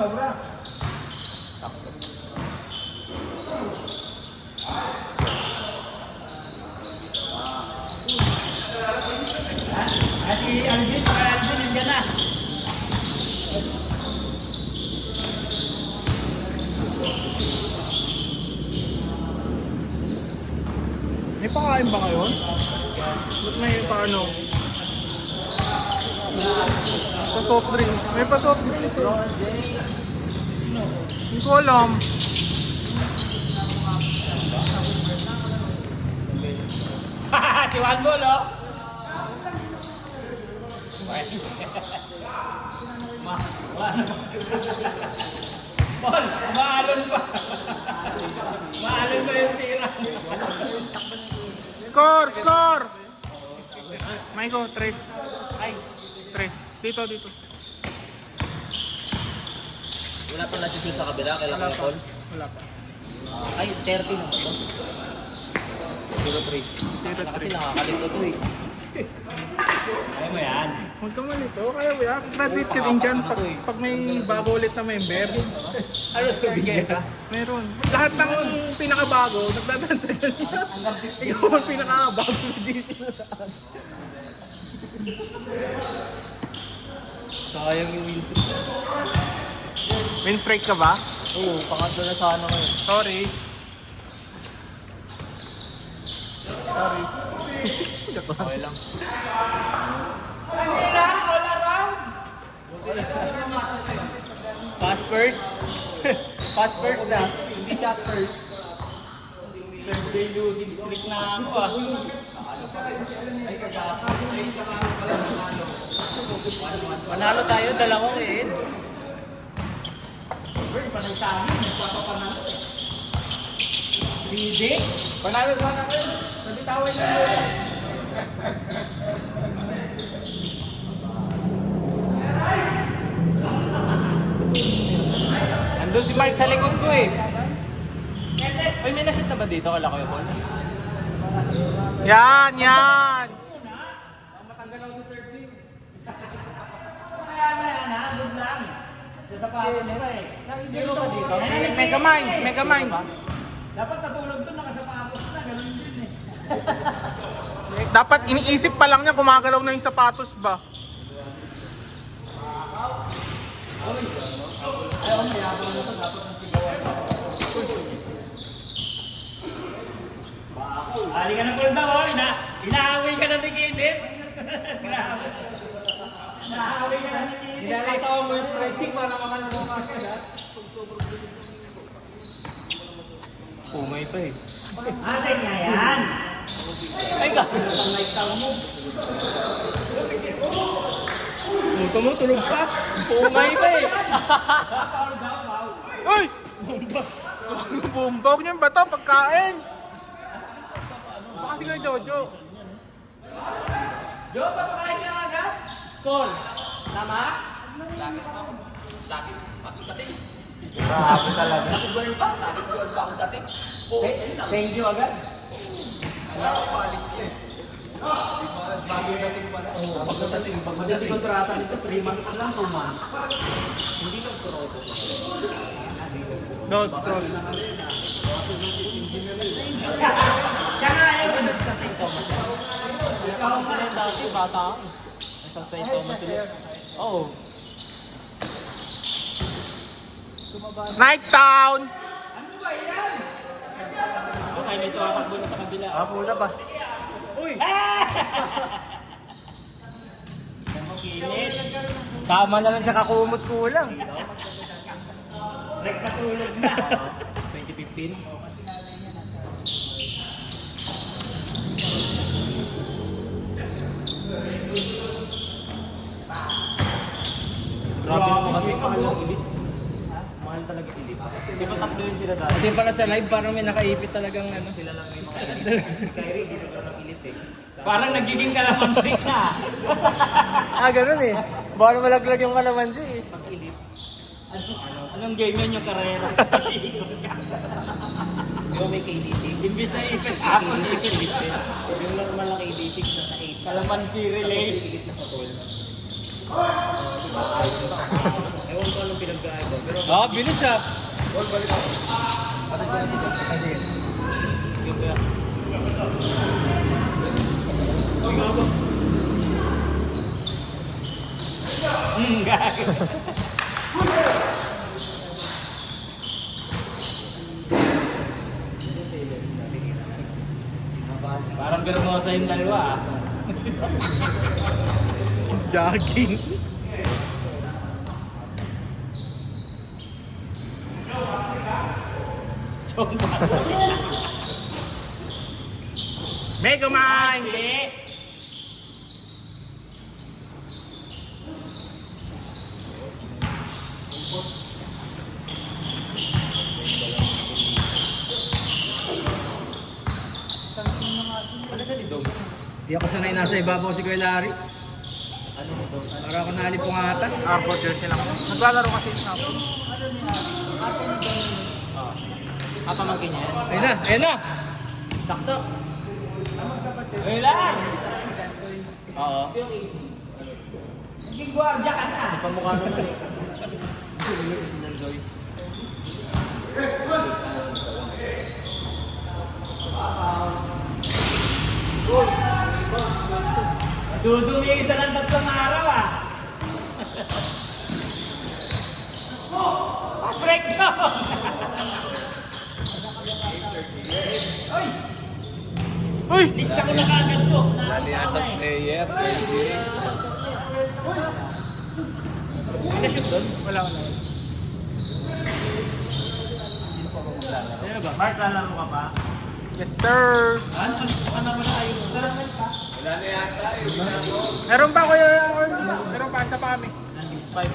sobra. Si Alvin, nandiyan na. May pakain ba ngayon? Ba't may paano? Sa top drinks. May pa top drinks ito. Hindi ko alam. Si Juan Bol, oh! Paul, maalon pa. Maalon pa yung tira. Score! Score! Michael, 3. Ay, 3. Dito, dito. Wala pa nasi-shoot sa kabila, kailangan ko Paul. Wala pa. Ay, 30 na ito. 0-3. Kasi nakakalito ito eh. Kaya mo yan. Huwag ka malito. Kaya ba yan? Graduate ka din dyan pag may bago ulit na member. Ano ito, bigyan ka? Meron. Lahat ng pinakabago, nagdadansa ka niya. Ikaw ang pinakabago na DC na saan. Sayang yung win. Win strike ka ba? Oo, pangatlo na sana ngayon. Sorry. Sorry. Okay lang. Pass first. Pass first na. Hindi shot first. Third day losing streak na ako ah. Panalo tayo, dalawang eh. Panay sa amin, nagpapapanalo eh. 3D? Panalo sana kayo. Nabitawan na yun. Nandun si Mark sa likod ko eh. Ay, may nasit na ba dito? Kala ko yung Paul. Yan, yan! Sino ba dito? Megamind, Megamind. Dapat natulog doon, nakasapatos na, ganun din eh. Dapat iniisip pa lang niya gumagalaw na yung sapatos ba? Ali ka ng Paul daw, oh. Inaaway ka na ni Kenneth. Grabe. Inaaway ka na ni Kenneth. Nilalatawa mo yung stretching para makalunok ka agad. Umay pa eh. Atin nga yan. Ay ka! Ito mo, tulog pa. Umay pa eh! Uy! Bumbog niyan ba ito? Pagkain! Baka si Kuya Jojo. Jo, papakain ka agad? Call! Tama? Lagi makikating. Grabe talaga. Nakibal pa? Nakibal pa ako dating. Thank you agad. Nakapaalis ka eh. Bago dating pala. Pagdating kontrata nito, 3 months lang, 2 months. Hindi lang kuroto. Dos. Siya nga eh. Ikaw pa rin dati, bata ako. Nasa St. Thomas ulit. Oo. Night Town! Okay, may tumakbo na sa kabila. Ah, pula ba? Uy! Kinis. Tama na lang siya kakumot kulang. Nagpatulog na. 2015. Grabe naman kasi mahal ng elite. Mahal talaga elite. Di ba tatlo yun sila dati? Hindi pala sa live, parang may nakaipit talagang ano. Sila lang may mga elite. Kyrie, hindi naman ng elite eh. Parang nagiging kalamansi na. Ganun eh. Baka malaglag yung kalamansi eh. Pag elite, Anong game yun yung karera? yung may KD6. Imbis na ipit ako ni elite eh. Yung normal na KD6 na sa 8. Kalamansi relay. Elite na sa 12. Ewan Ewan ko anong pinagkain ko. Pero Oo, bilis ah. Ball, balik ako. Ano dyan si Boss? Sige. Sige kuya. Sige ako. Gagi. Parang bermosa yung dalawa ah. Jogging. Mega Man! Hindi. Di ako sanay nasa ibabaw si Kuya Larry. Para ako nalipungatan. Arbor jersey lang. Naglalaro kasi sa ako. Kapamangkin niya yan. Ayun na, ayun na! Sakto. Ayun lang. Oo. Naging gwardiya ka na. Pamukha mo na. Dudumi isa ng 3 araw ah. Pass break down. Uy! Uy! Lista ko na kagad to. Dali ata player. May na-shoot doon? Wala, wala. Ano ba? Mark, lalaro ka pa? Yes, sir! Ano mo na kayo? Wala na yata. Meron pa kuya? Meron pa sa kami. 5.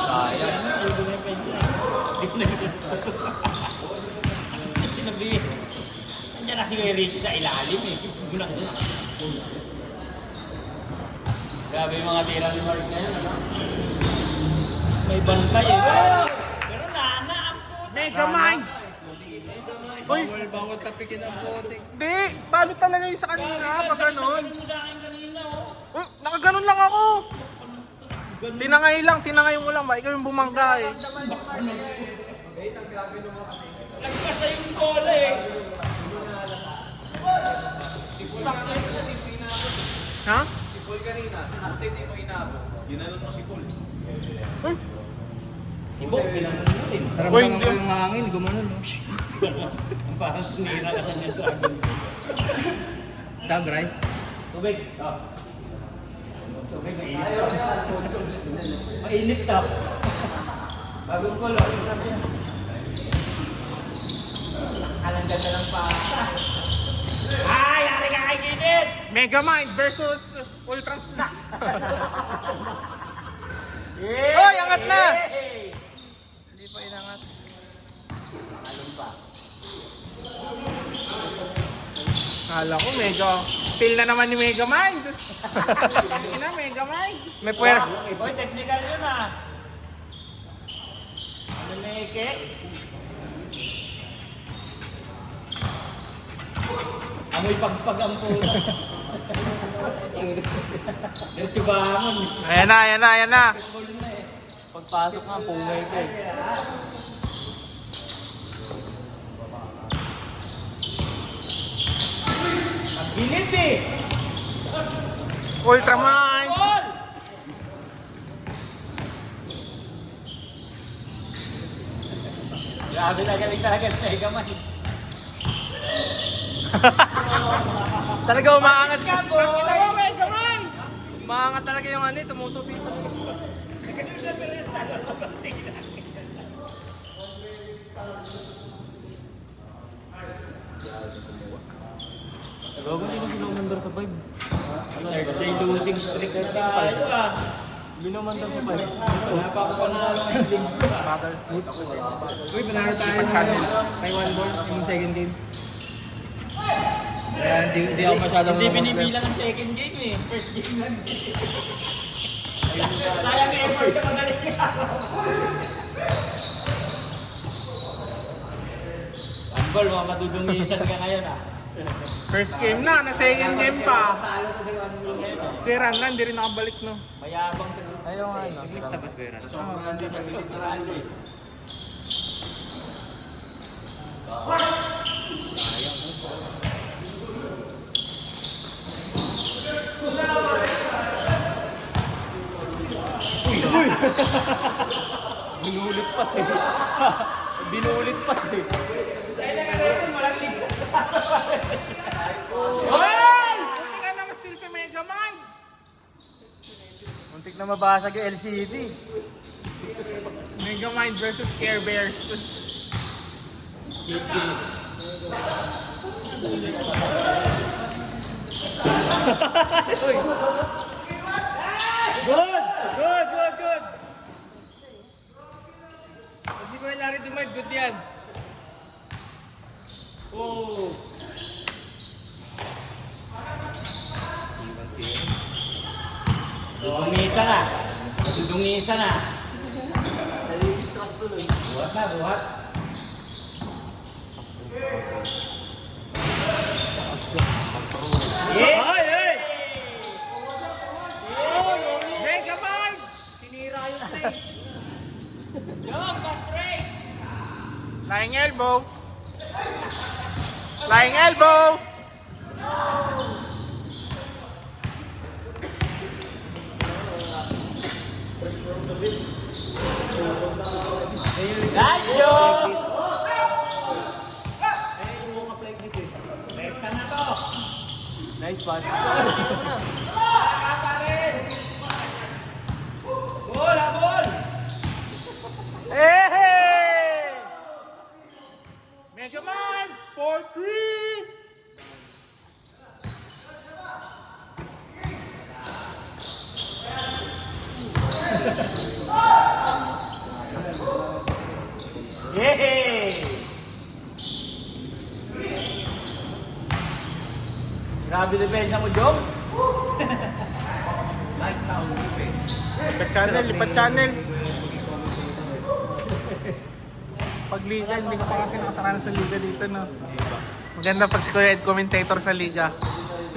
Sayang. Hindi ko na gusto. Sinabi, nandiyan na si Kuya Ricky sa ilalim eh. Gunak-gunak. Grabe yung mga tira ni Mark na yun, ano? May bantay eh. Pero nana, ang puto. Mega Man! Uy! Bawal tapikin ang putik. Hindi! Paano talaga yung sa kanina pag ganon? Ano mo sa akin kanina, oh? Nakaganon lang ako! Tinangay mo lang ba? Ikaw yung bumangga eh. Nagkasa yung bola eh. Ha? Si Paul kanina, buti hindi mo inabot. Ginanon mo si Paul. Uy! Si Bob, kailangan mo rin. Uy, Naramdaman hindi. ko yung hangin, gumanon. No? Ang parang tumira ka ng dragon. Sagray. Tubig. Oh. Tubig, mainit. Mainit daw. Bagong ko lang. Alang ganda ng pasa. Ay, yari ka kay Ginit! Mega Mind versus Ultra Snack. Hoy, angat na! Hindi pa inangat. Alon pa. Kala ko mega feel na naman ni Mega Mind. Ina Mega Mind. May puwer. Boy, technical yun ah. Ano meke? Amoy pagpag ang puno. Diretso bangon. Ayan na, ayan na, ayan na. Pagpasok nga, pungay ko eh. Ang bilit eh! Ultra Mind. Ball! Grabe na galing talaga sa Mega Man. Talaga umaangat ka, boy. Kita mo, Mega Mind. Umaangat talaga yung ano, tumutupi. Bago hindi sila umandar sa 5. Third day losing streak na tayo ah. Binumandar sa 5. Wala pa ako panalo ng league. Uy, panalo tayo ng Taiwan ball yung second game. Kaya hindi ako masyadong Hindi binibilang ang second game eh. First game lang. Sayang yung effort sa magaling. Ambol, mga madudungisan ka ngayon ah. First game na second game pa. Talo ko sa ano ngayon. Si Ranran, hindi rin nakabalik, no? Mayabang sa grupo. Ayaw nga, no? English tapos pera. Sobrang si Pacific Narado eh. Binulit pas eh. Binulit pas eh. Hoy! Muntik ka na ma-steal sa Mega Man! Muntik na mabasag yung LCD. Mega Man versus Care Bears. Good. Kasi ko yung lari dumag, good yan. Oh. Dungisa na. Dungisa na. Buhat. Ay! Mega Man! Tinira yung play. Flying elbow. Flying elbow. Nice job! Nice pass. Gol! Hey! Mega Man! 4-3! Yay! Grabe depensa mo, Jom. Light town defense. Lipat channel. Pag liga, hindi ko pa kasi nakasaranan sa liga dito, no? Maganda pag si Kuya Ed commentator sa liga.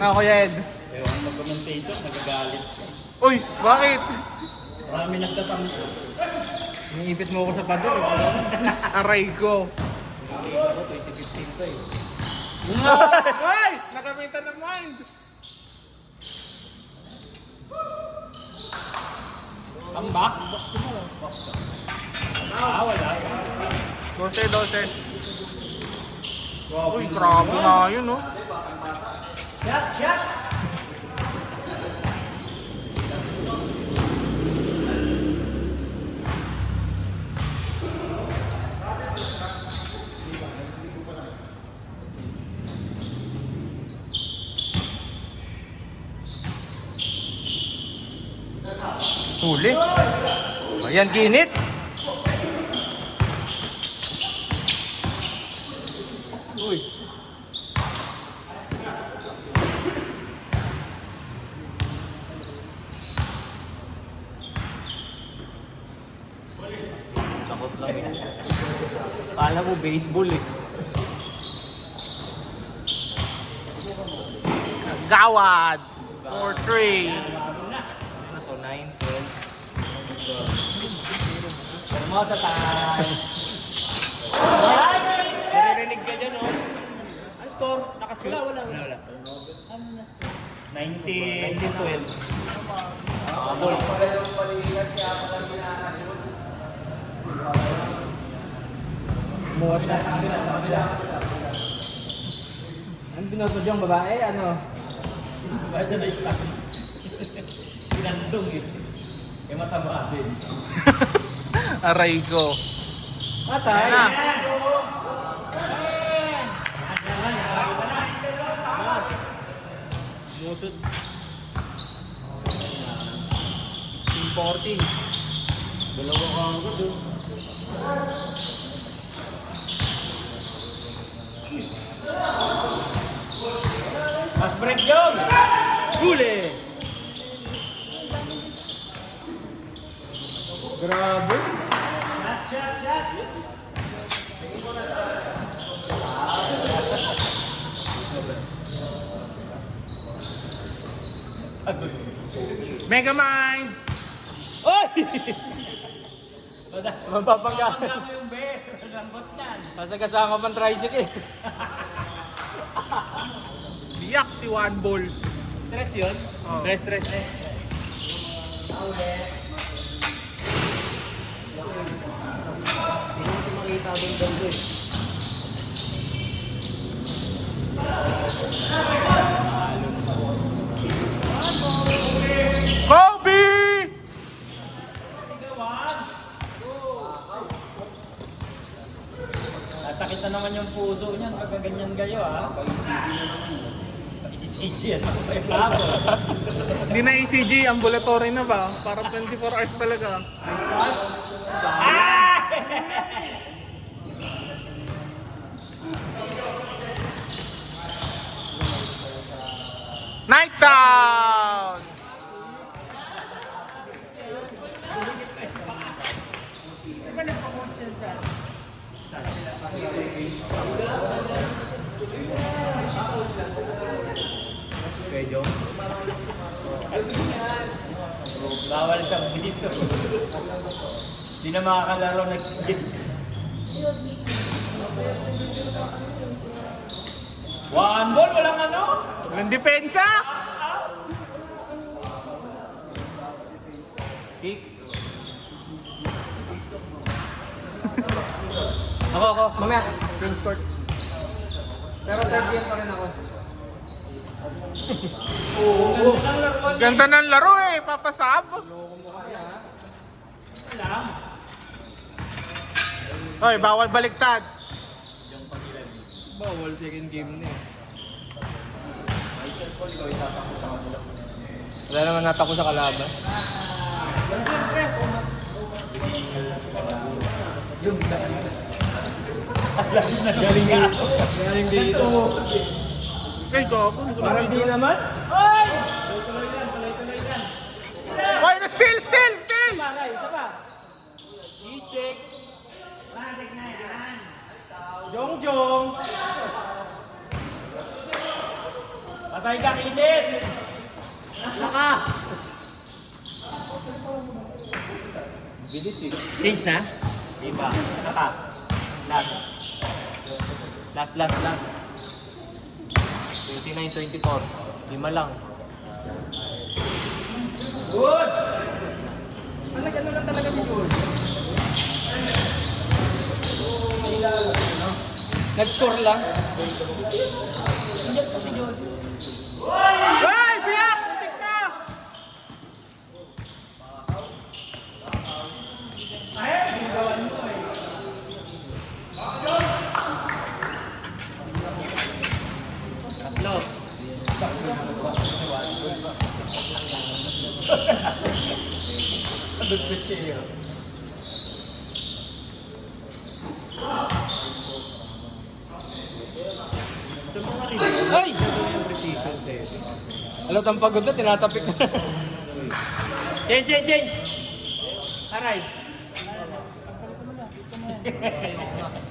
Na, Kuya Ed. Pero ang mag-commentator, nagagalit. Uy, bakit? Marami nagtatampo. Iniipit mo ako sa padol. Aray ko. Ako, 2015 pa eh. Ay! Nakamita ng mind! Ang back? Wala. 12. Uy, grabe nga yun, no? Shot! Huli. Ayan, ginit. Uy. Takot lang yun. Kala mo baseball eh. Gawad! 4-3. Ano to? 9, 12. Pero mo sa tayo. Narinig ka dyan, oh. Ano score? Nakasula? Wala. Ano na score? 19-12. Abol. Muhat na. Ano binoto diyong babae? Ano? Babae sa na-stop. Pinandong eh. Eh mataba din. Aray ko. Matay! Na. Musod. 14. Dalawa ka ang gusto. Mas break jom! Huli! Grabe! Megamind! Oy! Mapapangga. Hanggang yung be. Lambot yan. Kasi kasama pang tricycle. Biyak si One Ball. Stress yun? Oo. Stress. Makita doon doon eh. Kobe! Nasakit na naman yung puso niyan. Pagkaganyan kayo ha. Pag-ECG yan. Pag-ECG. Hindi na ECG, ambulatory na ba? Parang 24 hours talaga. Night down! Medyo. Bawal sa dito. Hindi na makakalaro nag-skip. One ball, walang ano? Walang depensa! Six. Ako. Mamaya. Prince Court. Pero third game pa rin ako. Ganda ng laro eh, papasab. Hoy, bawal baliktad. Bawal second game na eh. Wala naman natako sa kalaban. Galing dito. Kay gago, hindi ko na Hindi naman? Hoy, na still! Bagay, isa pa. I-check. Jong. Patay ka, Kilit! Naka. Bilis eh. Change na? Iba. Naka. Last. 29-24. 5 lang. Good! Ano lang talaga si George? Nag-score lang. Hoy, biyak! Putik na! Tatlo. Ay! Alam, ang pagod na, tinatapik na. Change! Aray!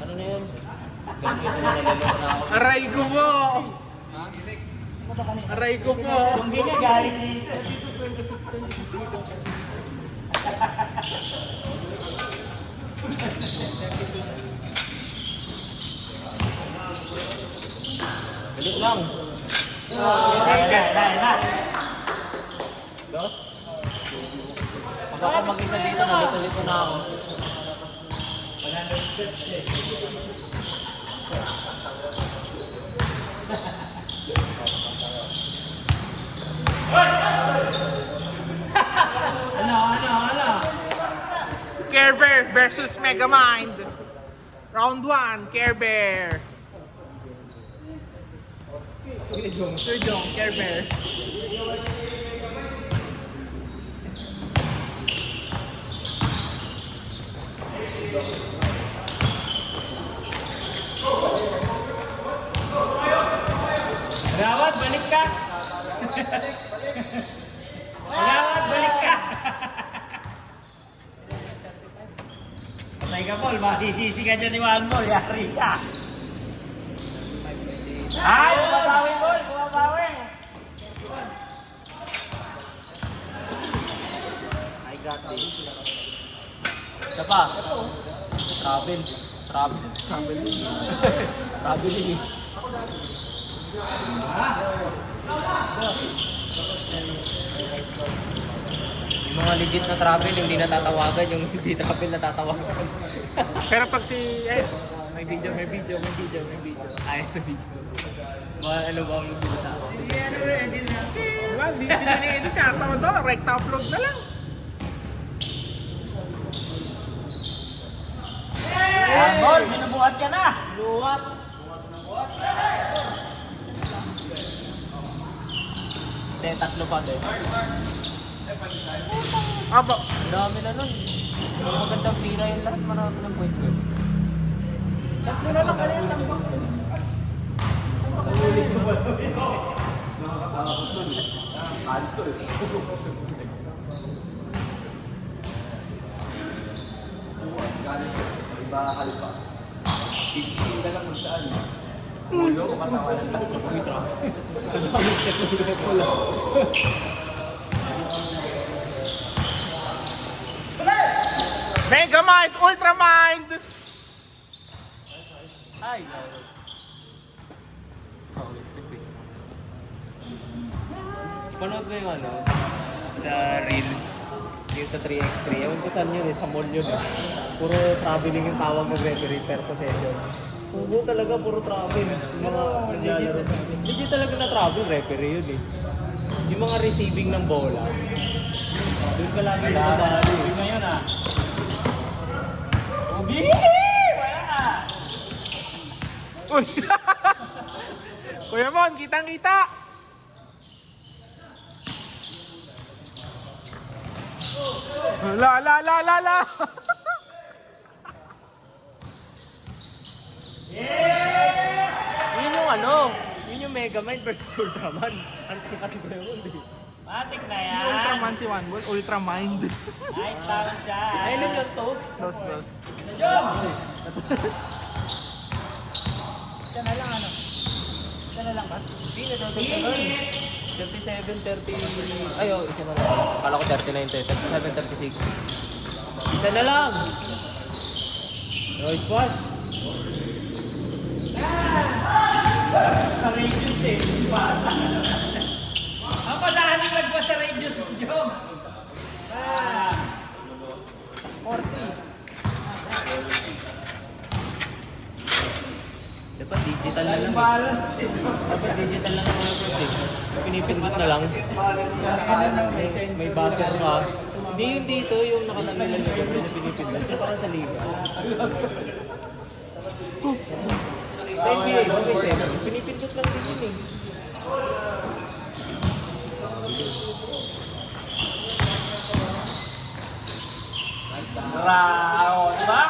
Ano na yun? Aray ko mo! Aray ko po! Kung hindi niya galing dito. Galit lang. Dahil na. Pag ako mag-isa dito, nalito-lito na ako. Ano? Care Bear versus Megamind. Round 1, Care Bear. Sir Jong, Care Bear. Rawat, balik ka! Rawat, balik ka! Patay ka, Paul. Masisisi ka dyan ni Juan Paul. Yari ka. Ay, matawa Gatti. Isa pa. Travel. Traveling eh. Yung mga legit na travel, hindi natatawagan. Yung hindi travel natatawagan. Pero pag si... May video. Ay, may video. Mga ano ba ang tinatawag? Wala, hindi na ni-edit ka. Tawag doon, recta upload na lang. Bol, binubuhat ka na. Luwat! Hindi, tatlo pa din. Aba, Ang dami na nun. Magandang tira yung lahat, marami ng point ko. Tatlo na lang kanina. Megamind, Ultramind! Ay! Panood mo yung ano, sa Reels, yung sa 3x3. Ewan ko saan yun eh, sa mall yun eh. Puro traveling yung tawag ng referee per possession. Pugo talaga, puro travel. Yung mga legit talaga na travel, referee yun eh. Yung mga receiving ng bola. Doon ka lagi nakadali. Ubi ngayon ah. Ubi! Wala ka. Uy! Kuya Mon, kitang-kita! La! Yun yung ano, yun yung Megamind versus Ultraman. Ang kasi ko yun eh. Matik na Si yan. Ultraman si One Ball, Ultramind. Night town siya. Ayun yung to. Dos. Isa na lang ano? Isa na lang ba? Hindi na daw 37, 30... Ay, oh, isa na lang. Akala ko 39, 37, 36. Isa na lang! Noise pass! Sa radius eh. Ang pasahanin lang ba sa radius, Jom? Ah. 40. Dapat digital na lang. Balance eh. Dapat digital na lang mga eh. Pinipindot na lang. May buzzer ka. Hindi yun dito yung nakalagay lang yung na pinipindot. Ito parang sa liga. Sa NBA, pinipindot lang din yun eh. Rao, diba?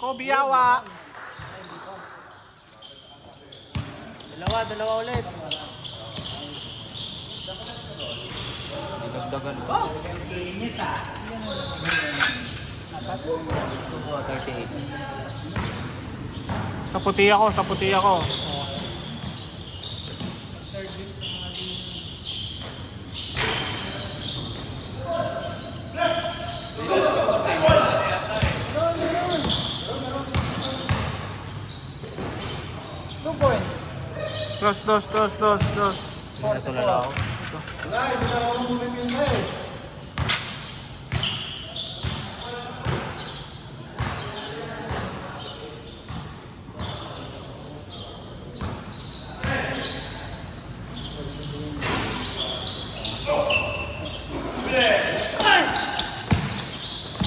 Kobe yawa! Dalawa ulit. Dinagdagan pa. Init ah. 38. Sa puti ako. Dos. Ito na lang.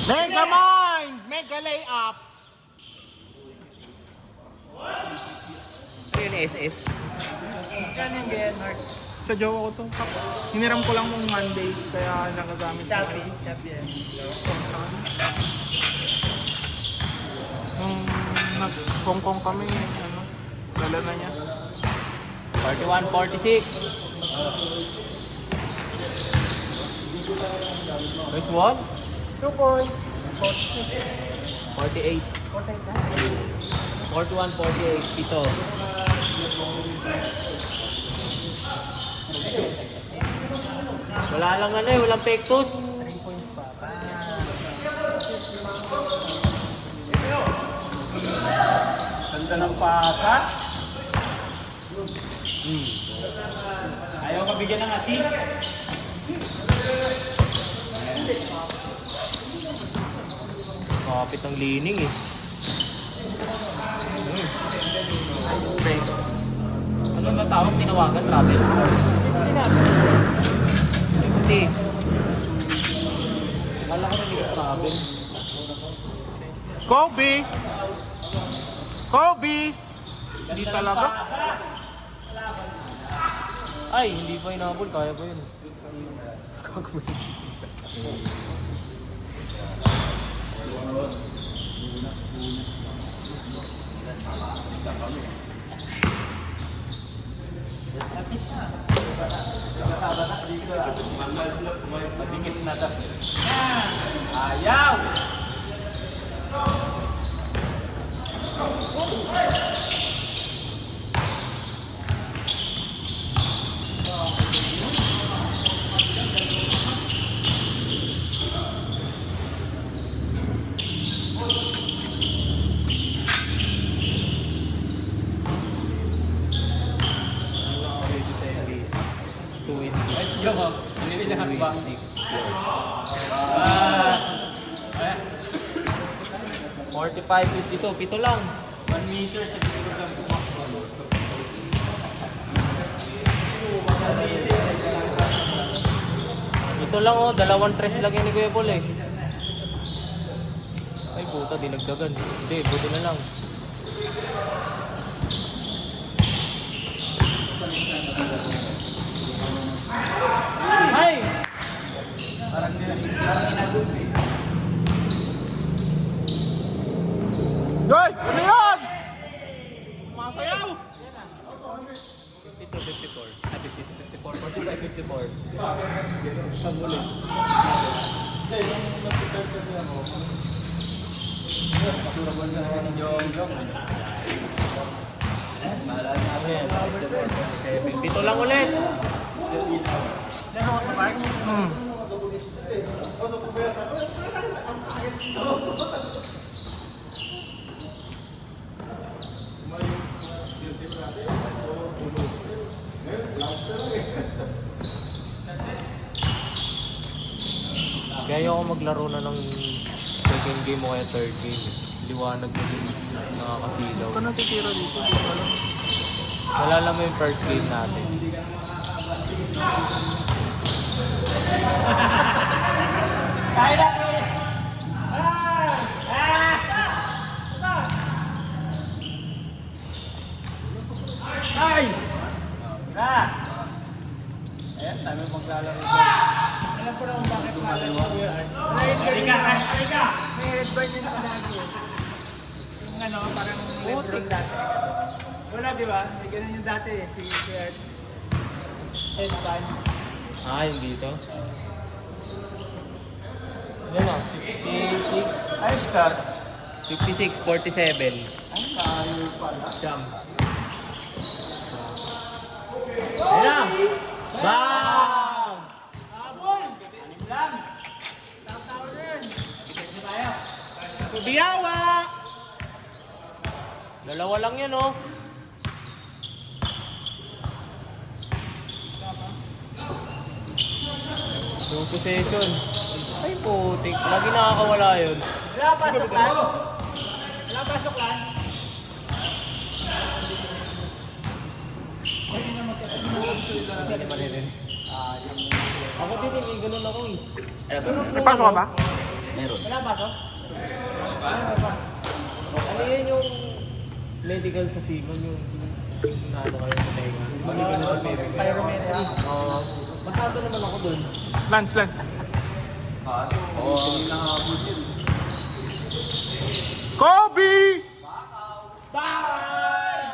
Megamind! Mega layup! Ano yun, SS? Yan yung Gennard. Sa jowa ko to. Hiniram ko lang mong Monday, kaya nagagamit ko. Chappy yan. Nung nag-Hong kami, dala na niya. 41-46. First one? 2 points. 48. 41-48. Pito. Wala lang ano eh, walang pektos. 3 points pa. Ganda ng pasa. Ayaw mabigyan ng assist. Kapit ng lining eh. Nice break. Ano na tawag tinawagan sa atin? Hindi. Akala ko na hindi ka travel. Kobe! Kobe! Hindi talaga. Ay, hindi pa inabol. Kaya pa yun. Madikit na ta. Ayaw! Joke mo, hindi niya ba? 45-52, pito lang. 1 meter sa kilogram tumakbo. Ito lang oh, 2 tres lang yan ni Kuya Paul eh. Ay puta, dinagdagan. Hindi, buti na lang. Ay! Parang inagod eh. Yoy! Ano yan? Masayaw! 52-54. Ah, 54. 45-54. Paguli. Pito lang ulit. Hmm. Kaya ako maglaro na ng second game o kaya third game. Liwanag na din. Nakakasilaw. Ito natitira dito. Di ko alam. Nalala mo yung first game natin. Kaya na kayo! Ay! Na! Ayan, dami maglalaro. Alam ko na kung bakit malayo yan. Halika! Halika! May headband yun sa lagi. Yung ano, parang Lebron dati. Wala, di ba? May ganun yung dati eh. Si headband. Ah, yung dito. Yan o. 56. Ayos ka. 56-47. Ay, layo pala. Jump. Ayan! Bang! Habol! Anim lang. Tao-tao rin. Sige tayo. Biyawa! Dalawa lang yan oh. Two possession. Ay putik. Lagi nakakawala yun. Wala pasok lan. Wala pasok lan. Hindi maririn. Ako din eh. Ganun ako eh. May pasok ka ba? Wala pasok. Ano yun yung medical sa seaman yung naano kayo sa tenga? Medical na sa baby. Pyrometry. Oo. Masado naman ako dun. Lance, Lance. Kobe! Bye!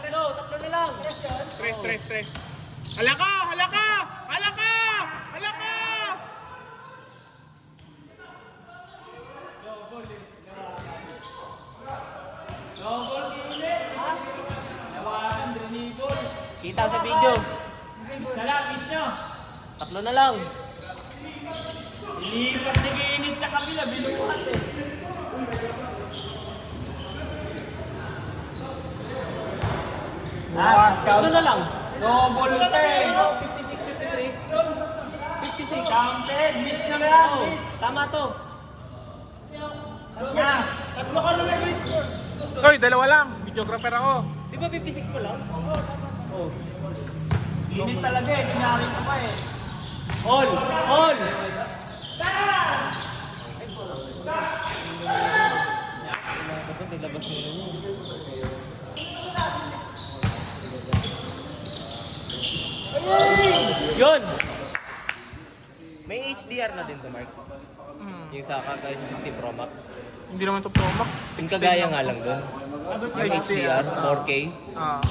Tatlo na lang. Stress. Halaka! Halaka! Halaka! Halaka! Double ulit. Ha? Nawakan, drinibol. Kita sa video. nyo. Tatlo na lang. Ilipat ni Kainit sa kabila, binuhat eh. Tatlo na lang. Double 10. 56, 53. 56. Counted, miss na lang, Oh, miss. tama to. Yeah. Tatlo ka na lang, miss. Hoy, dalawa lang. Videographer ako. Di ba 56 pa lang? Oh. Init talaga eh, kunyari ka pa eh. All! All! Dapat nilabas mo na yun. Yun! May HDR na din to, Mark. Yung sa kagaya sa 16 Pro Max. Hindi naman to Pro Max. Yung kagaya nga lang doon. Yung HDR, 4K. Ah.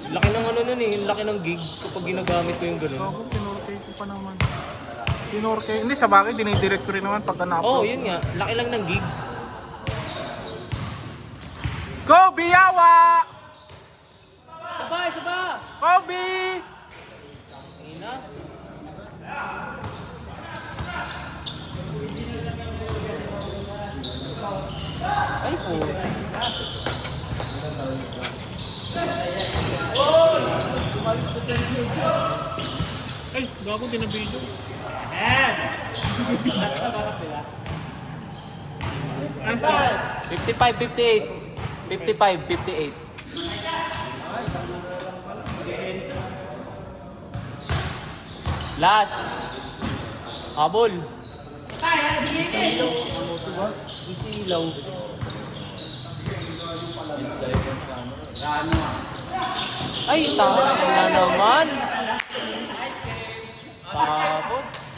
Laki ng ano nun eh, laki ng gig kapag ginagamit ko yung ganun. Ako, pinorkay ko pa naman. Pinorkay. Hindi, sa bagay, dinidirect ko rin naman pagka na-upload. Oh, yun nga, laki lang ng gig. Go, Biyawa! Sabay, sabay! Kobe! Ayun na. Ay po. Ay, gago, dinabidyo. Ayan. Ano score? 55, 58. 55, 58. Last. Habol. Isilaw. Ay, tama na naman.